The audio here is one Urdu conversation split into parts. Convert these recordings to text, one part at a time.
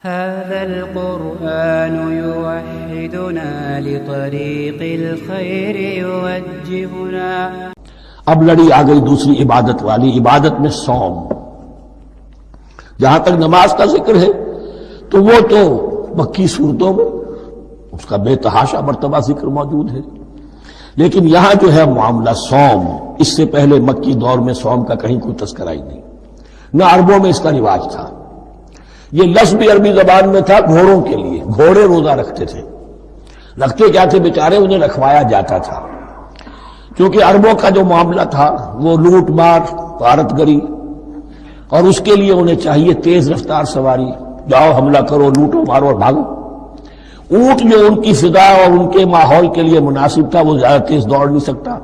هذا القرآن يوحدنا لطريق الخير يوجهنا۔ اب لڑی آ گئی دوسری عبادت والی، عبادت میں صوم۔ جہاں تک نماز کا ذکر ہے تو وہ تو مکی صورتوں میں اس کا بے تحاشا مرتبہ ذکر موجود ہے، لیکن یہاں جو ہے معاملہ صوم، اس سے پہلے مکی دور میں صوم کا کہیں کوئی تذکرہ ہی نہیں، نہ عربوں میں اس کا رواج تھا۔ یہ لفظ بھی عربی زبان میں تھا گھوڑوں کے لیے، گھوڑے روزہ رکھتے تھے، رکھتے کیا تھے بیچارے، انہیں رکھوایا جاتا تھا، کیونکہ عربوں کا جو معاملہ تھا وہ لوٹ مار، غارت گری، اور اس کے لیے انہیں چاہیے تیز رفتار سواری، جاؤ حملہ کرو، لوٹو مارو اور بھاگو۔ اونٹ جو ان کی فضا اور ان کے ماحول کے لیے مناسب تھا وہ زیادہ تیز دوڑ نہیں سکتا،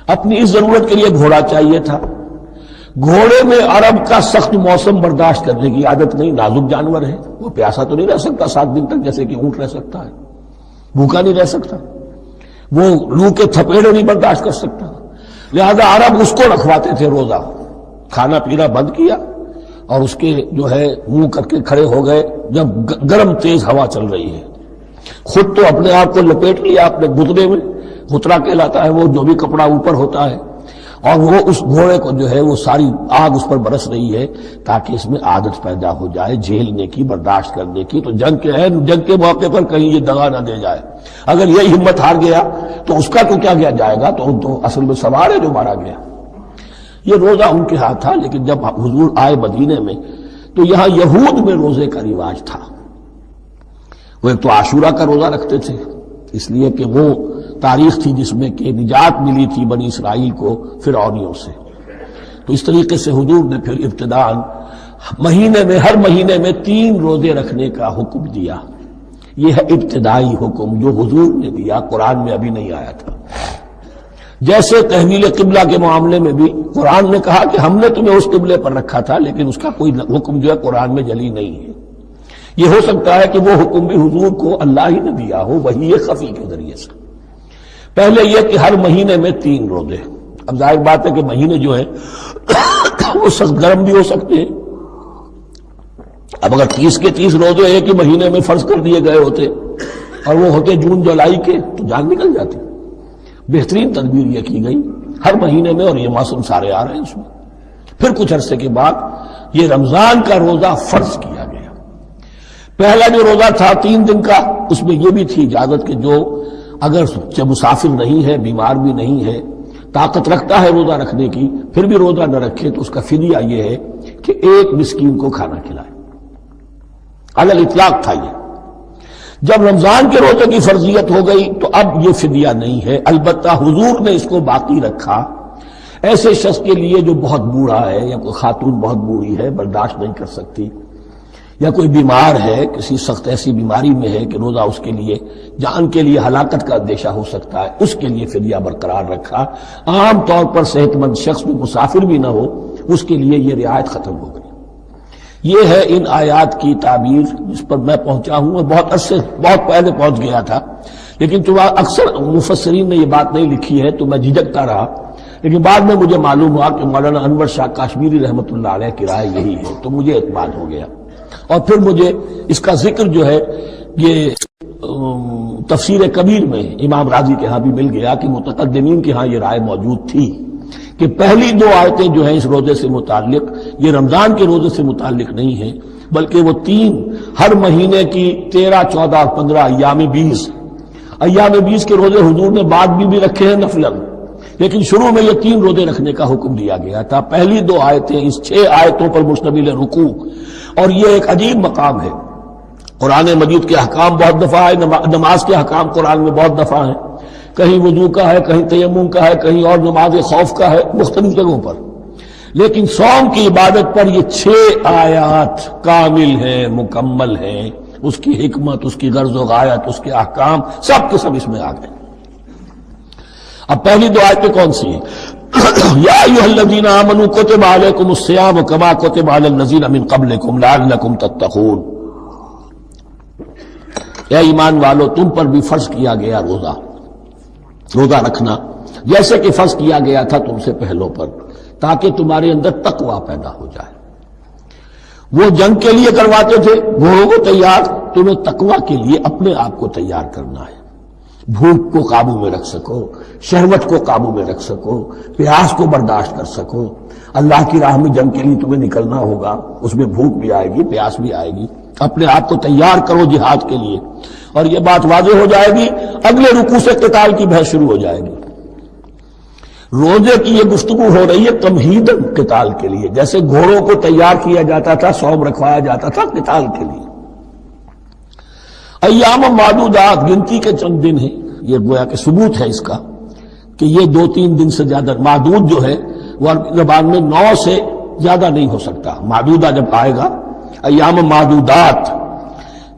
اپنی اس ضرورت کے لیے گھوڑا چاہیے تھا۔ گھوڑے میں عرب کا سخت موسم برداشت کرنے کی عادت نہیں، نازک جانور ہے، وہ پیاسا تو نہیں رہ سکتا 7 دن تک جیسے کہ اونٹ رہ سکتا ہے، بھوکا نہیں رہ سکتا، وہ لو کے تھپیڑے نہیں برداشت کر سکتا، لہذا عرب اس کو رکھواتے تھے روزہ۔ کھانا پینا بند کیا اور اس کے جو ہے منہ کر کے کھڑے ہو گئے جب گرم تیز ہوا چل رہی ہے، خود تو اپنے آپ کو لپیٹ لیا اپنے گھٹنے میں، غترہ کہلاتا ہے وہ جو بھی کپڑا اوپر ہوتا ہے، اور وہ اس گھوڑے کو جو ہے وہ ساری آگ اس پر برس رہی ہے تاکہ اس میں عادت پیدا ہو جائے جھیلنے کی، برداشت کرنے کی، تو جنگ کے موقع پر کہیں یہ دغا نہ دے جائے۔ اگر یہی ہمت ہار گیا تو اس کا تو کیا کیا جائے گا، تو اصل میں سوار ہے جو مارا گیا۔ یہ روزہ ان کے ہاتھ تھا، لیکن جب حضور آئے مدینے میں تو یہاں یہود میں روزے کا رواج تھا۔ وہ ایک تو عاشورہ کا روزہ رکھتے تھے، اس لیے کہ وہ تاریخ تھی جس میں کہ نجات ملی تھی بنی اسرائیل کو فرعونیوں سے، تو اس طریقے سے حضور نے پھر ابتداءً مہینے میں ہر مہینے میں 3 روزے رکھنے کا حکم دیا۔ یہ ہے ابتدائی حکم جو حضور نے دیا، قرآن میں ابھی نہیں آیا تھا۔ جیسے تحویل قبلہ کے معاملے میں بھی قرآن نے کہا کہ ہم نے تمہیں اس قبلے پر رکھا تھا، لیکن اس کا کوئی حکم جو ہے قرآن میں جلی نہیں ہے۔ یہ ہو سکتا ہے کہ وہ حکم بھی حضور کو اللہ ہی نے دیا ہو وحی خفی کے ذریعے سے۔ پہلے یہ کہ ہر مہینے میں 3 روزے۔ اب ظاہر بات ہے کہ مہینے جو ہے وہ سخت گرم بھی ہو سکتے ہیں، اب اگر 30 کے 30 روزے ایک ہی مہینے میں فرض کر دیے گئے ہوتے اور وہ ہوتے جون جولائی کے تو جان نکل جاتی۔ بہترین تدبیر یہ کی گئی ہر مہینے میں، اور یہ موسم سارے آ رہے ہیں اس میں۔ پھر کچھ عرصے کے بعد یہ رمضان کا روزہ فرض کیا گیا۔ پہلا جو روزہ تھا 3 دن کا، اس میں یہ بھی تھی اجازت کہ جو اگر مسافر نہیں ہے، بیمار بھی نہیں ہے، طاقت رکھتا ہے روزہ رکھنے کی، پھر بھی روزہ نہ رکھے تو اس کا فدیہ یہ ہے کہ 1 مسکین کو کھانا کھلائے۔ علی الاطلاق تھا یہ۔ جب رمضان کے روزے کی فرضیت ہو گئی تو اب یہ فدیہ نہیں ہے، البتہ حضور نے اس کو باقی رکھا ایسے شخص کے لیے جو بہت بوڑھا ہے، یا کوئی خاتون بہت بوڑھی ہے برداشت نہیں کر سکتی، یا کوئی بیمار ہے، کسی سخت ایسی بیماری میں ہے کہ روزہ اس کے لیے جان کے لیے ہلاکت کا اندیشہ ہو سکتا ہے، اس کے لیے فدیہ برقرار رکھا۔ عام طور پر صحت مند شخص بھی، مسافر بھی نہ ہو، اس کے لیے یہ رعایت ختم ہو گئی۔ یہ ہے ان آیات کی تعبیر جس پر میں پہنچا ہوں، اور بہت عرصے بہت پہلے پہنچ گیا تھا، لیکن چونکہ اکثر مفسرین نے یہ بات نہیں لکھی ہے تو میں جھجکتا رہا، لیکن بعد میں مجھے معلوم ہوا کہ مولانا انور شاہ کاشمیری رحمۃ اللہ علیہ کی رائے یہی ہے، تو مجھے اعتماد ہو گیا، اور پھر مجھے اس کا ذکر جو ہے یہ تفسیر کبیر میں امام راضی کے ہاں بھی مل گیا کہ متقدمین کے ہاں یہ رائے موجود تھی کہ پہلی 2 آیتیں جو ہیں اس روزے سے متعلق، یہ رمضان کے روزے سے متعلق نہیں ہیں، بلکہ وہ 3 ہر مہینے کی 13، 14 اور 15 ایام 20 کے روزے حضور نے بعد بھی رکھے ہیں نفلاً، لیکن شروع میں یہ 3 روزے رکھنے کا حکم دیا گیا تھا۔ پہلی 2 آیتیں اس 6 آیتوں پر مشتمل رکوع، اور یہ ایک عجیب مقام ہے۔ قرآن مجید کے احکام بہت دفعہ ہے، نماز کے احکام قرآن میں بہت دفعہ ہیں، کہیں وضو کا ہے، کہیں تیمم کا ہے، کہیں اور نماز خوف کا ہے، مختلف جگہوں پر، لیکن صوم کی عبادت پر یہ 6 آیات کامل ہیں، مکمل ہیں، اس کی حکمت، اس کی غرض و غایت، اس کے احکام سب کے سب اس میں آ گئے۔ اب پہلی 2 آیتیں کون سی ہیں؟ یا ایھا الذین آمنوا کتب علیکم الصیام کما کتب علی الذین من قبلکم لعلکم تتقون۔ اے ایمان والو، تم پر بھی فرض کیا گیا روزہ رکھنا، جیسے کہ فرض کیا گیا تھا تم سے پہلوں پر، تاکہ تمہارے اندر تقوی پیدا ہو جائے۔ وہ جنگ کے لیے کرواتے تھے گھوڑوں کو تیار، تمہیں تقویٰ کے لیے اپنے آپ کو تیار کرنا ہے، بھوک کو قابو میں رکھ سکو، شہوت کو قابو میں رکھ سکو، پیاس کو برداشت کر سکو۔ اللہ کی راہ میں جنگ کے لیے تمہیں نکلنا ہوگا، اس میں بھوک بھی آئے گی، پیاس بھی آئے گی، اپنے آپ کو تیار کرو جہاد کے لیے۔ اور یہ بات واضح ہو جائے گی، اگلے رکوع سے قتال کی بحث شروع ہو جائے گی۔ روزے کی یہ گفتگو ہو رہی ہے تمہیداً قتال کے لیے، جیسے گھوڑوں کو تیار کیا جاتا تھا، صوم رکھوایا جاتا تھا قتال کے لیے۔ ایام معدودات، گنتی کے چند دن ہیں، یہ گویا کہ ثبوت ہے اس کا کہ یہ 2-3 دن سے زیادہ، معدود جو ہے وہ عربی زبان میں 9 سے زیادہ نہیں ہو سکتا۔ معدودہ جب آئے گا، ایام معدودات،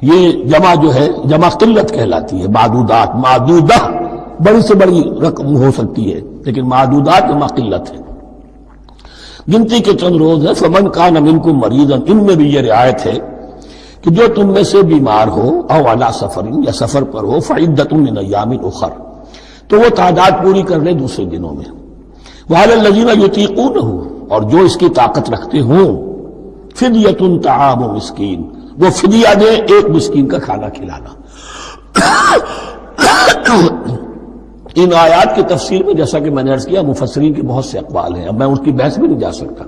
یہ جمع جو ہے جمع قلت کہلاتی ہے۔ معدودات، معدودہ بڑی سے بڑی رقم ہو سکتی ہے، لیکن معدودات جمع قلت ہے۔ گنتی کے چند روز ہیں۔ فمن کان منکم مریضا، ان میں بھی یہ رعایت ہے کہ جو تم میں سے بیمار ہو، او علی سفر، یا سفر پر ہو، فعدۃ من ایام اخر، تو وہ تعداد پوری کر لے دوسرے دنوں میں۔ وعلی الذین یطیقونہ، اور جو اس کی طاقت رکھتے ہوں، فدیۃ طعام مسکین، وہ فدیہ دے، ایک مسکین کا کھانا کھلانا۔ ان آیات کی تفسیر میں جیسا کہ میں نے عرض کیا مفسرین کے بہت سے اقوال ہیں، اب میں اس کی بحث بھی نہیں جا سکتا۔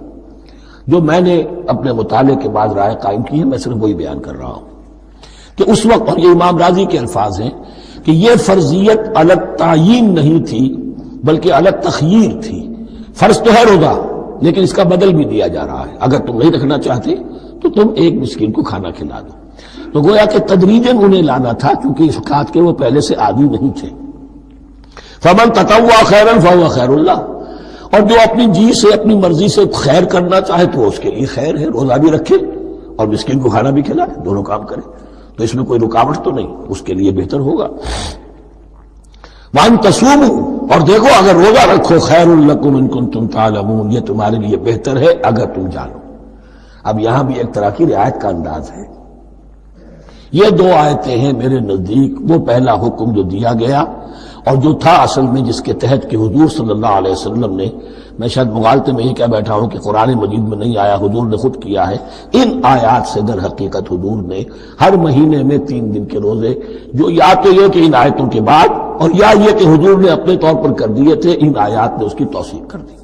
جو میں نے اپنے مطالعے کے بعد رائے قائم کی ہے، میں صرف وہی بیان کر رہا ہوں کہ اس وقت، اور یہ امام راضی کے الفاظ ہیں کہ یہ فرضیت الگ تعیین نہیں تھی بلکہ الگ تخییر تھی۔ فرض تو ہے روزہ، لیکن اس کا بدل بھی دیا جا رہا ہے، اگر تم نہیں رکھنا چاہتے تو تم ایک مسکین کو کھانا کھلا دو۔ تو گویا کہ تدریجاً انہیں لانا تھا، کیونکہ اس بات کے وہ پہلے سے عادی نہیں تھے۔ فمن تطوع خیرا فهو خیر اللہ، اور جو اپنی جی سے، اپنی مرضی سے خیر کرنا چاہے تو اس کے لیے خیر ہے، روزہ بھی رکھے اور مسکین کو کھانا بھی کھلائے، دونوں کام کرے، تو اس میں کوئی رکاوٹ تو نہیں، اس کے لیے بہتر ہوگا۔ وَأَن تَصُومُوا، اور دیکھو اگر روزہ رکھو، خیر لکم ان کنتم تعلمون، یہ تمہارے لیے بہتر ہے اگر تم جانو۔ اب یہاں بھی ایک طرح کی رعایت کا انداز ہے۔ یہ 2 آیتیں ہیں میرے نزدیک وہ پہلا حکم جو دیا گیا، اور جو تھا اصل میں جس کے تحت کہ حضور صلی اللہ علیہ وسلم نے، میں شاید مغالطے میں یہ کہہ بیٹھا ہوں کہ قرآن مجید میں نہیں آیا، حضور نے خود کیا ہے۔ ان آیات سے در حقیقت حضور نے ہر مہینے میں 3 دن کے روزے، جو یا تو یہ کہ ان آیتوں کے بعد، اور یا یہ کہ حضور نے اپنے طور پر کر دیے تھے، ان آیات نے اس کی توثیق کر دی۔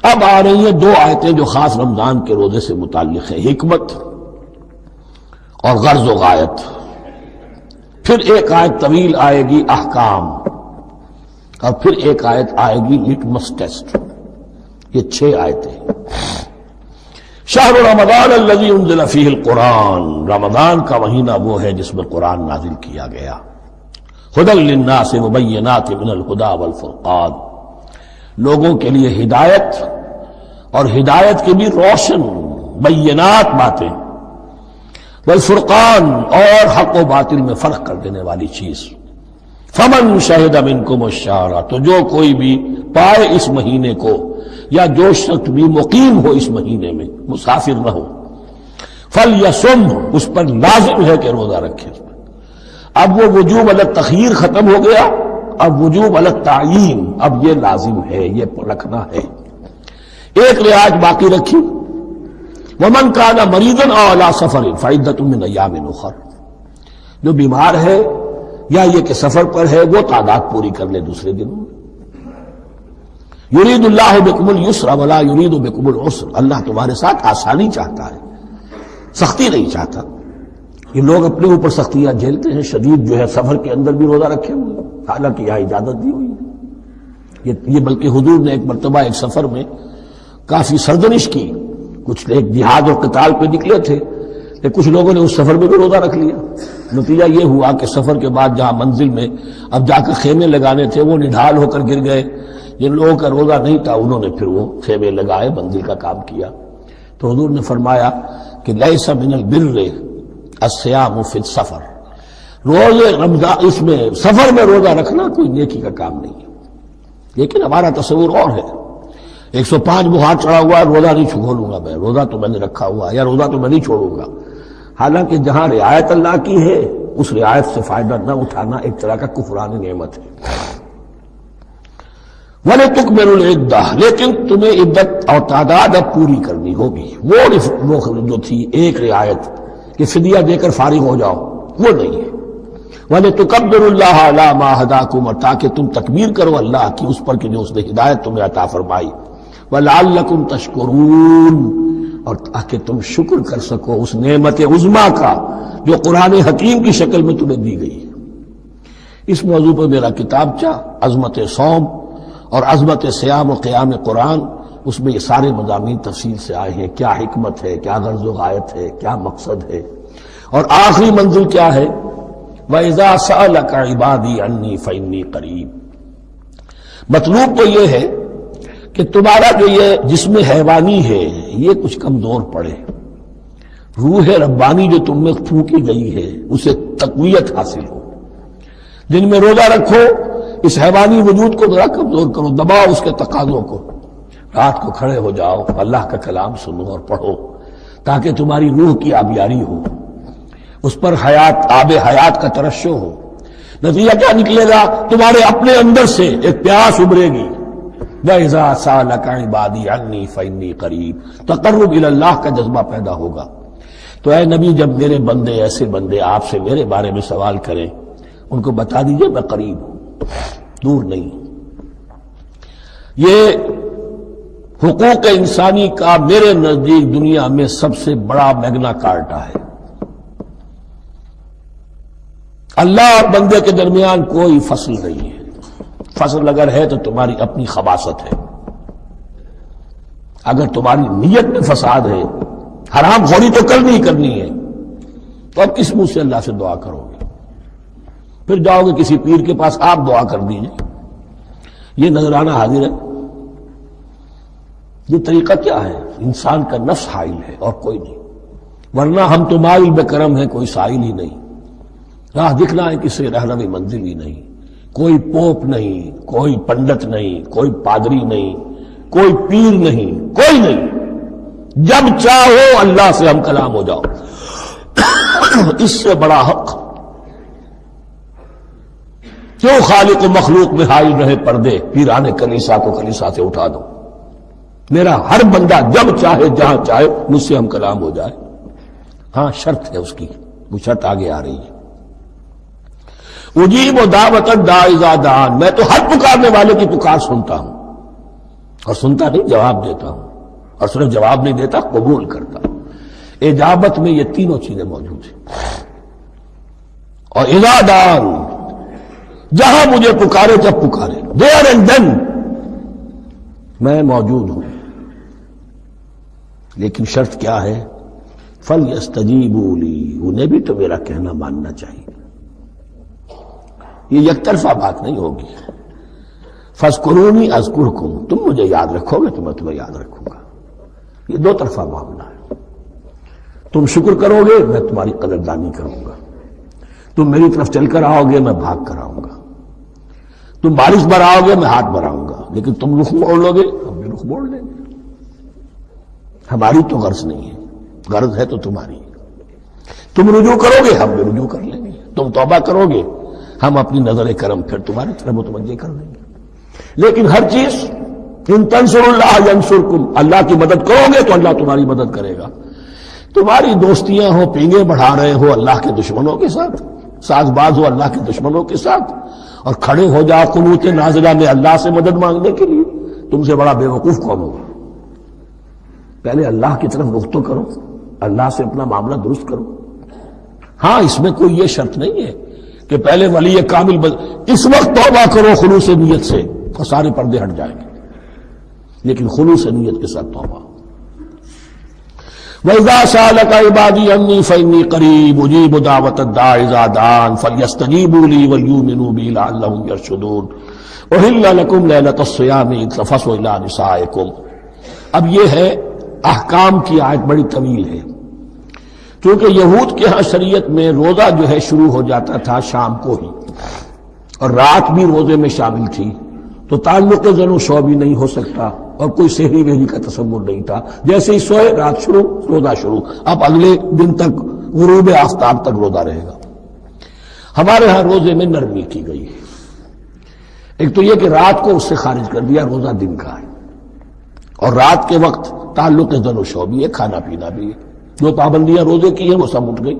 اب آ رہی ہیں 2 آیتیں جو خاص رمضان کے روزے سے متعلق ہیں، حکمت اور غرض و غایت۔ پھر ایک آیت طویل آئے گی احکام، اور پھر ایک آیت آئے گی لٹمس ٹیسٹ۔ یہ 6 آیتیں۔ شہر رمضان الذی انزل فیہ القرآن، رمضان کا مہینہ وہ ہے جس میں قرآن نازل کیا گیا۔ ھدی للناس وبینات من الھدی والفرقان، لوگوں کے لیے ہدایت، اور ہدایت کے بھی روشن بینات باتیں، والفرقان، اور حق و باطل میں فرق کر دینے والی چیز۔ فمن شہد منکم الشہر، تو جو کوئی بھی پائے اس مہینے کو، یا جو شخص بھی مقیم ہو اس مہینے میں، مسافر نہ ہو، فلیصم، اس پر لازم ہے کہ روزہ رکھے۔ اب وہ وجوب علی التخییر ختم ہو گیا، اب وجوب علی التعیین، اب یہ لازم ہے، یہ رکھنا ہے۔ ایک رعایت باقی رکھی، ومن کان مریضا او علی سفر فعدۃ من ایام اخر، جو بیمار ہے یا یہ کہ سفر پر ہے، وہ تعداد پوری کر لے دوسرے دنوں میں۔ یرید اللہ بکم الیسر ولا یرید بکم العسر، اللہ تمہارے ساتھ آسانی چاہتا ہے، سختی نہیں چاہتا۔ یہ لوگ اپنے اوپر سختیاں جھیلتے ہیں، شدید جو ہے سفر کے اندر بھی روزہ رکھے ہوئے، حالانکہ یہاں اجازت دی ہوئی ہے۔ یہ بلکہ حضور نے ایک مرتبہ ایک سفر میں کافی سرزنش کی، کچھ ایک جہاد اور قتال پہ نکلے تھے، لیکن کچھ لوگوں نے اس سفر میں بھی روزہ رکھ لیا۔ نتیجہ یہ ہوا کہ سفر کے بعد جہاں منزل میں اب جا کر خیمے لگانے تھے، وہ نڈھال ہو کر گر گئے۔ جن لوگوں کا روزہ نہیں تھا انہوں نے پھر وہ خیمے لگائے، منزل کا کام کیا۔ تو حضور نے فرمایا کہ لیس من البر الصیام فی السفر، روزے رمضان اس میں سفر میں روزہ رکھنا کوئی نیکی کا کام نہیں ہے۔ لیکن ہمارا تصور اور ہے، 105 بخار چڑھا ہوا ہے، روزہ نہیں چھوڑوں گا میں، روزہ تو میں نے رکھا ہوا ہے، یا روزہ تو میں نہیں چھوڑوں گا۔ حالانکہ جہاں رعایت اللہ کی ہے، اس رعایت سے فائدہ نہ اٹھانا ایک طرح کا کفران نعمت ہے۔ وَلِتُكْمِلُوا الْعِدَّةَ، لیکن تمہیں عدت اور تعداد اب پوری کرنی ہوگی۔ وہ جو تھی ایک رعایت کہ فدیہ دے کر فارغ ہو جاؤ، وہ نہیں ہے۔ وَلِتُكَبِّرُوا اللَّهَ عَلَىٰ مَا هَدَاكُمْ، اور تاکہ تم تکبیر کرو اللہ کی اس پر کہ جو اس نے ہدایت تمہیں عطا فرمائی۔ وَلَعَلَّكُمْ تَشْكُرُونَ، اور تاکہ تم شکر کر سکو اس نعمت عظمیٰ کا جو قرآن حکیم کی شکل میں تمہیں دی گئی ہے۔ اس موضوع پر میرا کتابچہ عظمت صوم اور عظمت صیام و قیام قرآن، اس میں یہ سارے مضامین تفصیل سے آئے ہیں، کیا حکمت ہے، کیا غرض و غایت ہے، کیا مقصد ہے، اور آخری منزل کیا ہے، وَإِذَا سَأَلَكَ عِبَادِي عَنِّي فَإِنِّي قَرِيبٌ۔ مطلوب تو یہ ہے کہ تمہارا جو یہ جسم حیوانی ہے یہ کچھ کمزور پڑے، روح ربانی جو تم میں پھونکی گئی ہے اسے تقویت حاصل ہو۔ دن میں روزہ رکھو، اس حیوانی وجود کو ذرا کمزور کرو، دباؤ اس کے تقاضوں کو، رات کو کھڑے ہو جاؤ، اللہ کا کلام سنو اور پڑھو تاکہ تمہاری روح کی آبیاری ہو، اس پر آب حیات کا ترشح ہو۔ نتیجہ کیا نکلے گا؟ تمہارے اپنے اندر سے ایک پیاس ابھرے گی، وَإِذَا سَأَلَكَ عِبَادِي عَنِّي فَإِنِّي قَرِيبٌ، تقرب الی اللہ کا جذبہ پیدا ہوگا۔ تو اے نبی، جب میرے بندے، ایسے بندے آپ سے میرے بارے میں سوال کریں، ان کو بتا دیجئے میں قریب ہوں، دور نہیں۔ یہ حقوق انسانی کا میرے نزدیک دنیا میں سب سے بڑا میگنا کارٹا ہے۔ اللہ اور بندے کے درمیان کوئی فصل نہیں ہے، فصل اگر ہے تو تمہاری اپنی خباثت ہے، اگر تمہاری نیت میں فساد ہے، حرام خوری تو کرنی ہی کرنی ہے، تو اب کس منہ سے اللہ سے دعا کرو گے؟ پھر جاؤ گے کسی پیر کے پاس، آپ دعا کر دیجئے، یہ نذرانہ حاضر ہے؟ یہ طریقہ کیا ہے؟ انسان کا نفس حائل ہے اور کوئی نہیں، ورنہ ہم تو مائل بے کرم ہیں، کوئی سائل ہی نہیں، راہ دکھنا ہے کسی رہنمی منزل ہی نہیں، کوئی پوپ نہیں، کوئی پنڈت نہیں، کوئی پادری نہیں، کوئی پیر نہیں، کوئی نہیں، جب چاہو اللہ سے ہم کلام ہو جاؤ۔ اس سے بڑا حق کیوں خالق و مخلوق میں حائل رہے پردے؟ پیران کلیسا کو کلیسا سے اٹھا دو، میرا ہر بندہ جب چاہے جہاں چاہے مجھ سے ہم کلام ہو جائے۔ ہاں شرط ہے اس کی، وہ شرط آگے آ رہی ہے، اجیب دعوت الداعی اذا دعان، میں تو ہر پکارنے والے کی پکار سنتا ہوں، اور سنتا نہیں جواب دیتا ہوں، اور صرف جواب نہیں دیتا قبول کرتا ہوں۔ اجابت میں یہ تینوں چیزیں موجود ہیں، اور اذا دعان، جہاں مجھے پکارے جب پکارے، دیر اینڈ دین میں موجود ہوں۔ لیکن شرط کیا ہے؟ فَلْيَسْتَجِيبُوا لِي، انہیں بھی تو میرا کہنا ماننا چاہیے، یہ یک طرفہ بات نہیں ہوگی۔ فَاذْكُرُونِي أَذْكُرْكُمْ، تم مجھے یاد رکھو گے تو میں تمہیں یاد رکھوں گا، یہ دو طرفہ معاملہ ہے۔ تم شکر کرو گے میں تمہاری قدردانی کروں گا، تم میری طرف چل کر آؤ گے میں بھاگ کر آؤں گا، تم بارش برآؤ گے میں ہاتھ بڑھاؤں گا، لیکن تم رخ موڑ لو گے ہم بھی رخ موڑ لیں گے۔ ہماری تو غرض نہیں ہے، غرض ہے تو تمہاری، تم رجوع کرو گے ہم بھی رجوع کر لیں گے، تم توبہ کرو گے ہم اپنی نظر کرم پھر تمہاری طرف متوجہ کر دیں گے۔ لیکن ہر چیز ان تنصروا اللہ ینصرکم، اللہ کی مدد کرو گے تو اللہ تمہاری مدد کرے گا۔ تمہاری دوستیاں ہو، پینگے بڑھا رہے ہو اللہ کے دشمنوں کے ساتھ، ساز باز ہو اللہ کے دشمنوں کے ساتھ، اور کھڑے ہو جاؤ قنوت نازلہ میں اللہ سے مدد مانگنے کے لیے، تم سے بڑا بے وقوف کون ہوگا؟ پہلے اللہ کی طرف رخ تو کرو، اللہ سے اپنا معاملہ درست کرو۔ ہاں اس میں کوئی یہ شرط نہیں ہے کہ پہلے ولی کامل اس وقت توبہ کرو خلوص نیت سے تو سارے پردے ہٹ جائیں گے، لیکن خلوص نیت کے ساتھ توبہ۔ وَإِذَا سَأَلَكَ عِبَادِي عَنِّي فَإِنِّي قَرِيبٌ أُجِيبُ دَعْوَةَ الدَّاعِ إِذَا دَعَانِ فَلْيَسْتَجِيبُوا لِي وَلْيُؤْمِنُوا بِي لَعَلَّهُمْ يَرْشُدُونَ أُحِلَّ لَكُمْ لَيْلَةَ الصِّيَامِ إِذْ تَفَضُّلُوا إِلَىٰ نِسَائِكُمْ۔ اب یہ ہے احکام کی آیت، بڑی طویل ہے، کیونکہ یہود کے ہاں شریعت میں روزہ جو ہے شروع ہو جاتا تھا شام کو ہی، اور رات بھی روزے میں شامل تھی، تو تعلق زن و شو بھی نہیں ہو سکتا، اور کوئی سحری وحری کا تصور نہیں تھا، جیسے ہی سوئے رات شروع روزہ شروع، اب اگلے دن تک غروب آفتاب تک روزہ رہے گا۔ ہمارے ہاں روزے میں نرمی کی گئی ہے، ایک تو یہ کہ رات کو اس سے خارج کر دیا، روزہ دن کا ہے، اور رات کے وقت تعلق زن و شو بھی ہے، کھانا پینا بھی ہے، جو پابندیاں روزے کی ہیں وہ سب اٹھ گئی۔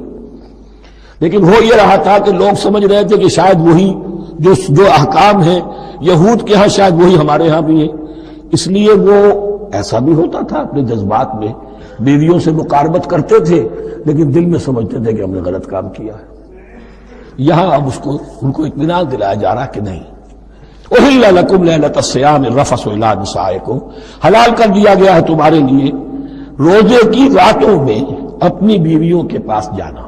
لیکن ہو یہ رہا تھا کہ لوگ سمجھ رہے تھے کہ شاید وہی جو احکام ہیں یہود کے ہاں شاید وہی ہمارے ہاں بھی ہیں، اس لیے وہ ایسا بھی ہوتا تھا اپنے جذبات میں بیویوں سے مقاربت کرتے تھے، لیکن دل میں سمجھتے تھے کہ ہم نے غلط کام کیا ہے۔ یہاں اب ان کو اطمینان دلایا جا رہا کہ نہیں، احل لکم لیلۃ الصیام الرفث الی نسائکم، حلال کر دیا گیا ہے تمہارے لیے روزے کی راتوں میں اپنی بیویوں کے پاس جانا۔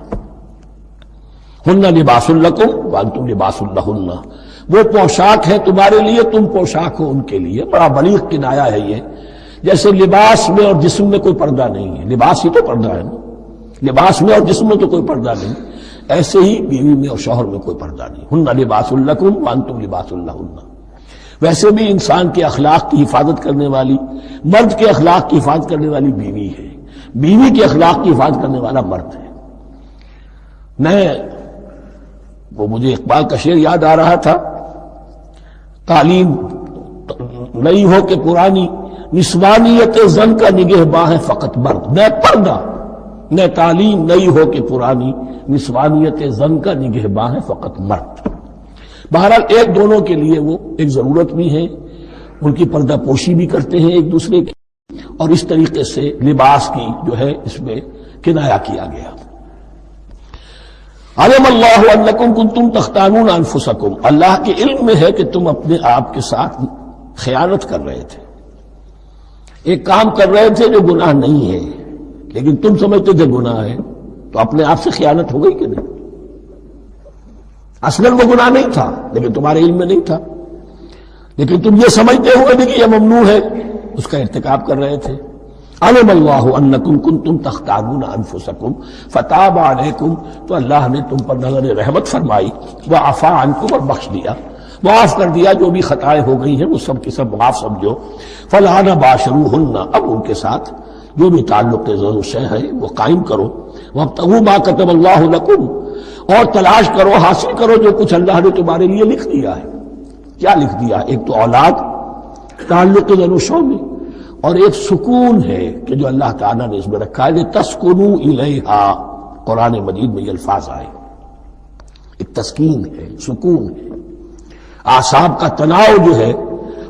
ہن لباس لکم وانتم لباس لہن، وہ پوشاک ہے تمہارے لیے، تم پوشاک ہو ان کے لیے۔ بڑا بلیغ کنایا ہے یہ، جیسے لباس میں اور جسم میں کوئی پردہ نہیں ہے، لباس ہی تو پردہ ہے نا، لباس میں اور جسم میں تو کوئی پردہ نہیں، ایسے ہی بیوی میں اور شوہر میں کوئی پردہ نہیں۔ ہن لباس لکم وانتم لباس لہن۔ ویسے بھی انسان کے اخلاق کی حفاظت کرنے والی، مرد کے اخلاق کی حفاظت کرنے والی بیوی ہے، بیوی کے اخلاق کی حفاظت کرنے والا مرد ہے۔ وہ مجھے اقبال کا شعر یاد آ رہا تھا، تعلیم نئی ہو کہ پرانی، نسوانیت زن کا نگہباں ہے فقط مرد، نہ پردہ نہ تعلیم نئی ہو کہ پرانی، نسوانیت زن کا نگہباں ہے فقط مرد۔ بہرحال ایک دونوں کے لیے وہ ایک ضرورت بھی ہے، ان کی پردہ پوشی بھی کرتے ہیں ایک دوسرے کی، اور اس طریقے سے لباس کی جو ہے اس میں کنایا کیا گیا۔ علم اللہ انکم کنتم تختانون انفسکم، اللہ کے علم میں ہے کہ تم اپنے آپ کے ساتھ خیانت کر رہے تھے، ایک کام کر رہے تھے جو گناہ نہیں ہے لیکن تم سمجھتے تھے گناہ ہے، تو اپنے آپ سے خیانت ہو گئی کہ نہیں؟ اصلاً وہ گناہ نہیں تھا لیکن تمہارے علم میں نہیں تھا، لیکن تم یہ سمجھتے ہوئے بھی کہ یہ ممنوع ہے اس کا ارتکاب کر رہے تھے۔ علم اللہ انکم کنتم تختانون انفسکم فتاب علیکم، تو اللہ نے تم پر نظر رحمت فرمائی، وعفا عنکم، اور بخش دیا، معاف کر دیا، جو بھی خطائیں ہو گئی ہیں وہ سب کی سب معاف سمجھو۔ فلا باشروہن، اب ان کے ساتھ جو بھی تعلق ضرور شے ہے وہ قائم کرو، وابتغوا ما کتب اللہ لکم، اور تلاش کرو، حاصل کرو جو کچھ اللہ نے تمہارے لیے لکھ دیا ہے۔ کیا لکھ دیا؟ ایک تو اولاد، تعلق ضرور شو میں، اور ایک سکون ہے کہ جو اللہ تعالیٰ نے اس میں رکھا ہے، تسکنوا الیہا، قرآن مجید میں یہ الفاظ آئے، ایک تسکین ہے، سکون ہے، اعصاب کا تناؤ جو ہے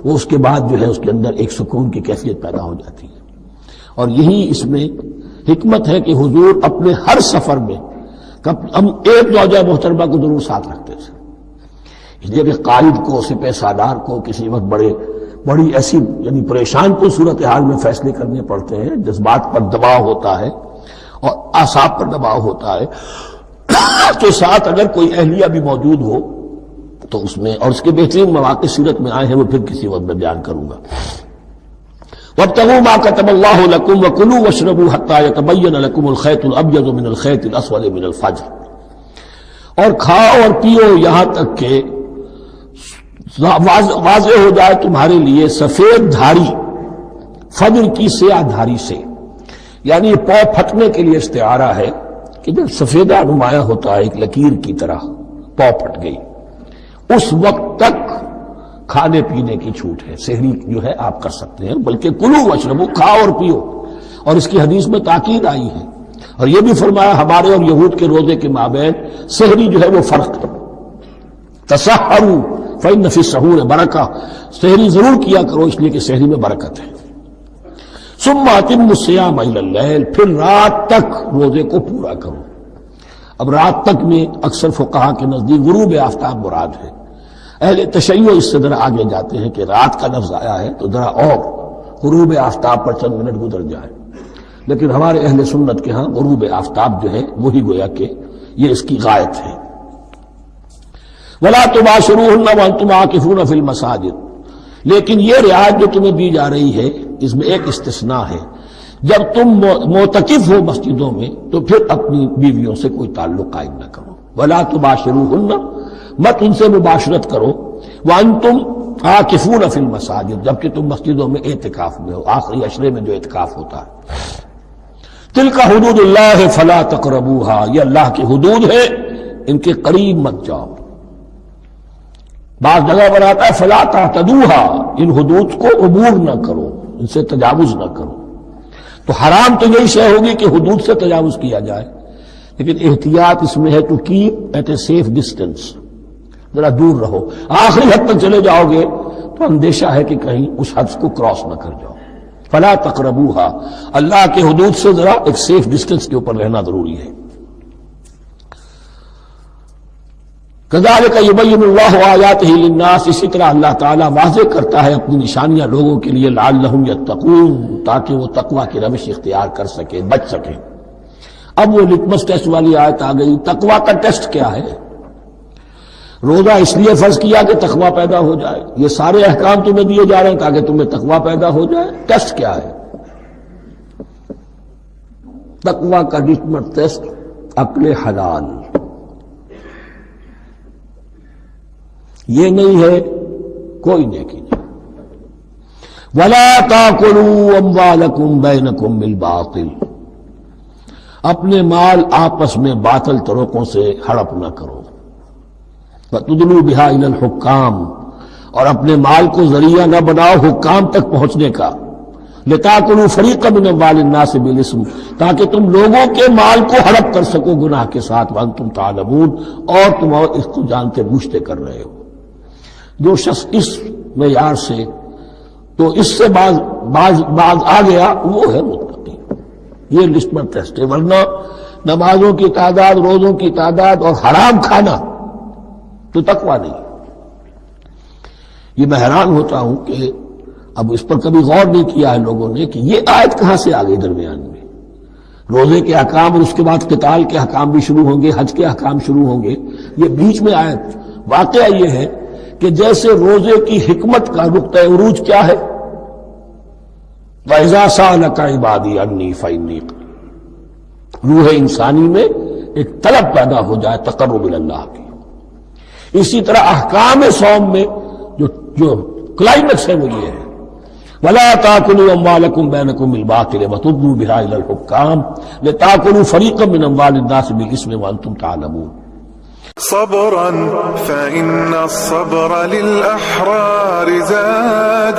وہ اس کے بعد جو ہے اس کے اندر ایک سکون کی کیفیت پیدا ہو جاتی ہے۔ اور یہی اس میں حکمت ہے کہ حضور اپنے ہر سفر میں ہم ایک زوجہ محترمہ کو ضرور ساتھ رکھتے تھے، اس لیے کہ قائد کو، سپہ سالار کو کسی وقت بڑی ایسی یعنی پریشان کو صورتحال میں فیصلے کرنے پڑتے ہیں، جذبات پر دباؤ ہوتا ہے اور اعصاب پر دباؤ ہوتا ہے، تو ساتھ اگر کوئی اہلیہ بھی موجود ہو تو اس میں، اور اس کے بہترین مواقع سیرت میں آئے ہیں، وہ پھر کسی وقت میں بیان کروں گا۔ وابتغوا ما كتب الله لكم وكلوا واشربوا حتى يتبين لكم الخيط الابيض من الخيط الاسود من الفجر، اور کھاؤ اور پیو یہاں تک کہ واضح ہو جائے تمہارے لیے سفید دھاری فجر کی سیاہ دھاری سے، یعنی پاؤ پھٹنے کے لیے استعارہ ہے کہ جب سفیدہ نمایاں ہوتا ہے ایک لکیر کی طرح، پاؤ پھٹ گئی، اس وقت تک کھانے پینے کی چھوٹ ہے، سحری جو ہے آپ کر سکتے ہیں، بلکہ کلو واشربو، کھاؤ اور پیو، اور اس کی حدیث میں تاکید آئی ہے، اور یہ بھی فرمایا ہمارے اور یہود کے روزے کے مابین سحری جو ہے وہ فرق ہے، تسحروا فإن فی السحور برکہ، سحری ضرور کیا کرو اس لیے کہ سحری میں برکت ہے۔ ثم اتموا الصیام الی اللیل، پھر رات تک روزے کو پورا کرو۔ اب رات تک میں اکثر فقہا کے نزدیک غروب آفتاب مراد ہے، اہل تشیع اس سے ذرا آگے جاتے ہیں کہ رات کا لفظ آیا ہے تو ذرا اور غروب آفتاب پر چند منٹ گزر جائے، لیکن ہمارے اہل سنت کے ہاں غروب آفتاب جو ہے وہی گویا کہ یہ اس کی غایت ہے۔ وَلَا تُبَاشِرُوهُنَّ وَأَنْتُمْ عَاكِفُونَ فِي الْمَسَاجِدِ، لیکن یہ رعایت جو تمہیں دی جا رہی ہے اس میں ایک استثناء ہے، جب تم معتکف ہو مسجدوں میں تو پھر اپنی بیویوں سے کوئی تعلق قائم نہ کرو۔ وَلَا تُبَاشِرُوهُنَّ، مت ان سے مباشرت کرو، وَأَنْتُمْ عَاكِفُونَ فِي الْمَسَاجِدِ، جبکہ تم مسجدوں میں اعتکاف میں ہو، آخری عشرے میں جو اعتکاف ہوتا ہے۔ تِلْكَ حُدُودُ اللَّهِ فَلَا تَقْرَبُوهَا، یہ اللہ کی حدود ہے، ان کے قریب مت جاؤ۔ بعض جگہ پر آتا ہے فلا تعتدوها، ان حدود کو عبور نہ کرو، ان سے تجاوز نہ کرو. تو حرام تو یہی شے ہوگی کہ حدود سے تجاوز کیا جائے، لیکن احتیاط اس میں ہے to keep at a safe distance, ذرا دور رہو. آخری حد تک چلے جاؤ گے تو اندیشہ ہے کہ کہیں اس حد کو کراس نہ کر جاؤ. فلا تقربوها، اللہ کے حدود سے ذرا ایک سیف ڈسٹینس کے اوپر رہنا ضروری ہے. کذالک یبین اللہ آیاتہ للناس، اسی طرح اللہ تعالیٰ واضح کرتا ہے اپنی نشانیاں لوگوں کے لیے، لعلہم یتقون، تاکہ وہ تقوی کی روش اختیار کر سکیں، بچ سکیں. اب وہ لٹمس ٹیسٹ والی آیت آ گئی. تقوی کا ٹیسٹ کیا ہے؟ روزہ اس لیے فرض کیا کہ تقوی پیدا ہو جائے، یہ سارے احکام تمہیں دیے جا رہے ہیں تاکہ تمہیں تقوی پیدا ہو جائے. ٹیسٹ کیا ہے؟ تقوی کا لٹمس ٹیسٹ عقل حلال. یہ نہیں ہے کوئی نیکی نہیں. وَلَا تَأْكُلُوا أَمْوَالَكُمْ بَيْنَكُمْ بِالْبَاطِلِ، اپنے مال آپس میں باطل طریقوں سے ہڑپ نہ کرو. وَتُدْلُوا بِهَا إِلَى الْحُكَّامِ، اور اپنے مال کو ذریعہ نہ بناؤ حکام تک پہنچنے کا. لِتَأْكُلُوا فَرِيقًا مِنْ أَمْوَالِ النَّاسِ بِالْإِثْمِ، تاکہ تم لوگوں کے مال کو ہڑپ کر سکو گناہ کے ساتھ. وَأَنْتُمْ تَعْلَمُونَ، اور تم اس کو جانتے بوجھتے کر رہے ہو. جو شخص اس معیار سے تو اس سے باز آ گیا وہ ہے متقی. یہ لسٹ میں ٹیسٹ ہے. ورنہ نمازوں کی تعداد، روزوں کی تعداد اور حرام کھانا تو تقویٰ نہیں. یہ میں حیران ہوتا ہوں کہ اب اس پر کبھی غور نہیں کیا ہے لوگوں نے کہ یہ آیت کہاں سے آ گئی درمیان میں. روزے کے احکام اور اس کے بعد قتال کے احکام بھی شروع ہوں گے، حج کے احکام شروع ہوں گے، یہ بیچ میں آیت. واقعہ یہ ہے کہ جیسے روزے کی حکمت کا نقطہ عروج کیا ہے، وَإِذَا سَأَلَكَ عِبَادِي عَنِّي فَإِنِّي قَرِيبٌ، روح انسانی میں ایک طلب پیدا ہو جائے تقرب اللہ کی. اسی طرح احکام صوم میں جو کلائمیکس ہے وہ یہ ہے، وَلَا تَأْكُلُوا أَمْوَالَكُمْ بَيْنَكُمْ بِالْبَاطِلِ وَتُدْلُوا بِهَا إِلَى الْحُكَّامِ لِتَأْكُلُوا فَرِيقًا مِنْ أَمْوَالِ النَّاسِ بِالْإِثْمِ وَأَنْتُمْ تَعْلَمُونَ. صبرا فإن الصبر للأحرار زاد